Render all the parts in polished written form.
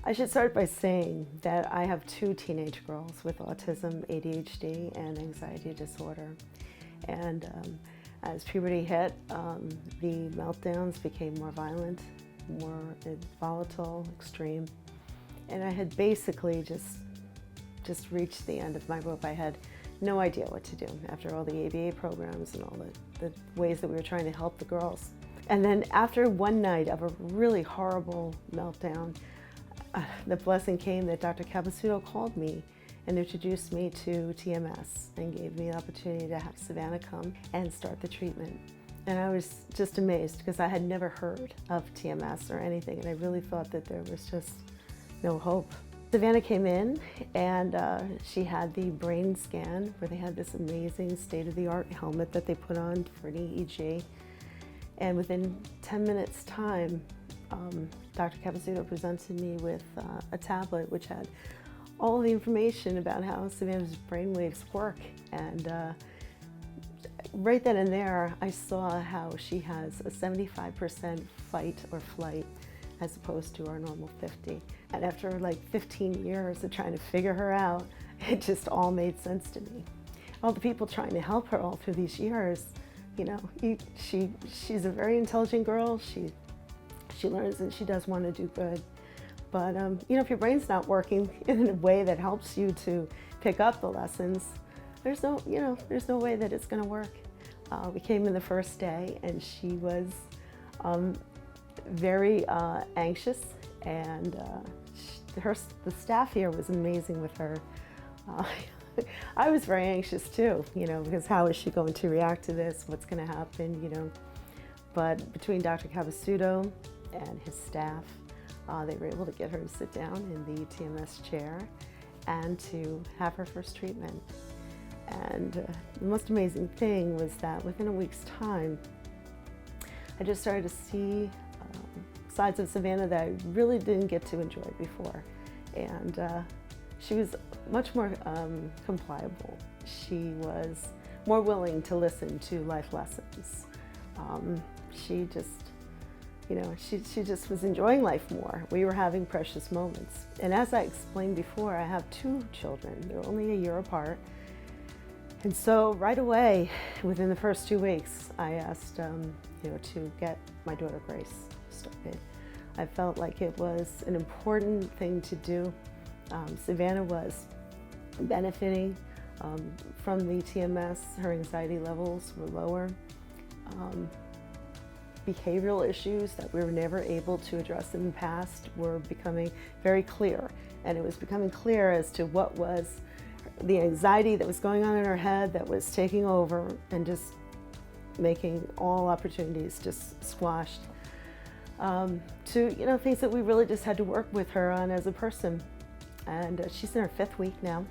I should start by saying that I have two teenage girls with autism, ADHD, and anxiety disorder. And as puberty hit, the meltdowns became more violent, more volatile, extreme. And I had basically just reached the end of my rope. I had no idea what to do after all the ABA programs and all the ways that we were trying to help the girls. And then after one night of a really horrible meltdown, the blessing came that Dr. Capasuto called me and introduced me to TMS and gave me an opportunity to have Savannah come and start the treatment. And I was just amazed because I had never heard of TMS or anything, and I really thought that there was just no hope. Savannah came in and she had the brain scan where they had this amazing state-of-the-art helmet that they put on for an EEG. And within 10 minutes time, Dr. Capasuto presented me with a tablet which had all the information about how Savannah's brainwaves work. And right then and there, I saw how she has a 75% fight or flight as opposed to our normal 50. And after like 15 years of trying to figure her out, it just all made sense to me. All the people trying to help her all through these years, you know, she's a very intelligent girl. She learns and she does want to do good. But you know, if your brain's not working in a way that helps you to pick up the lessons, there's no way that it's going to work. We came in the first day and she was very anxious, and the staff here was amazing with her. I was very anxious too, you know, because how is she going to react to this? What's going to happen, you know? But between Dr. Capasuto and his staff, they were able to get her to sit down in the TMS chair and to have her first treatment. And the most amazing thing was that within a week's time, I just started to see sides of Savannah that I really didn't get to enjoy before. And she was much more compliable. She was more willing to listen to life lessons. She just, you know, she just was enjoying life more. We were having precious moments. And as I explained before, I have two children. They're only a year apart. And so right away, within the first 2 weeks, I asked you know, to get my daughter Grace started. I felt like it was an important thing to do. Savannah was benefiting from the TMS. Her anxiety levels were lower. Behavioral issues that we were never able to address in the past were becoming very clear. And it was becoming clear as to what was the anxiety that was going on in her head that was taking over and just making all opportunities just squashed. To, you know, things that we really just had to work with her on as a person. And she's in her 5th week now.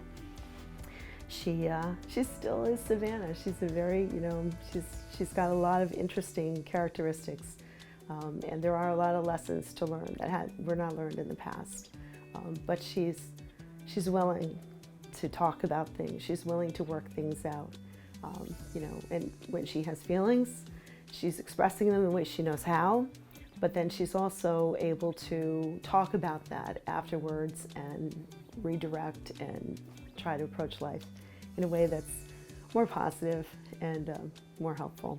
She still is Savannah. She's a very, you know, she's got a lot of interesting characteristics. And there are a lot of lessons to learn that were not learned in the past. But she's willing to talk about things. She's willing to work things out. You know, and when she has feelings, she's expressing them the way she knows how. But then she's also able to talk about that afterwards and redirect and try to approach life in a way that's more positive and more helpful.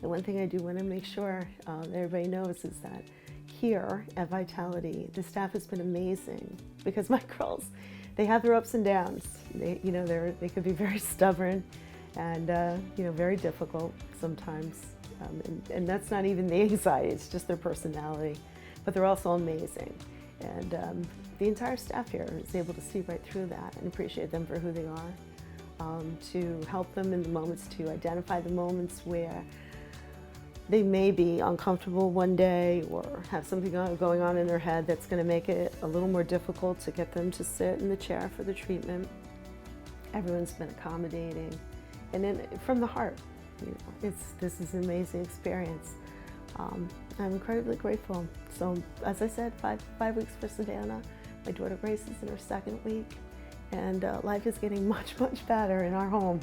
The one thing I do want to make sure that everybody knows is that here at Vitality, the staff has been amazing, because my girls, they have their ups and downs. They could be very stubborn and you know, very difficult sometimes. And that's not even the anxiety, it's just their personality. But they're also amazing. And the entire staff here is able to see right through that and appreciate them for who they are, to help them in the moments, to identify the moments where they may be uncomfortable one day or have something going on in their head that's going to make it a little more difficult to get them to sit in the chair for the treatment. Everyone's been accommodating. And then from the heart. You know, this is an amazing experience. I'm incredibly grateful. So, as I said, five weeks for Savannah. My daughter Grace is in her 2nd week, and life is getting much, much better in our home,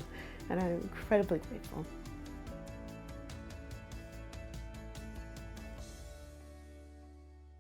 and I'm incredibly grateful.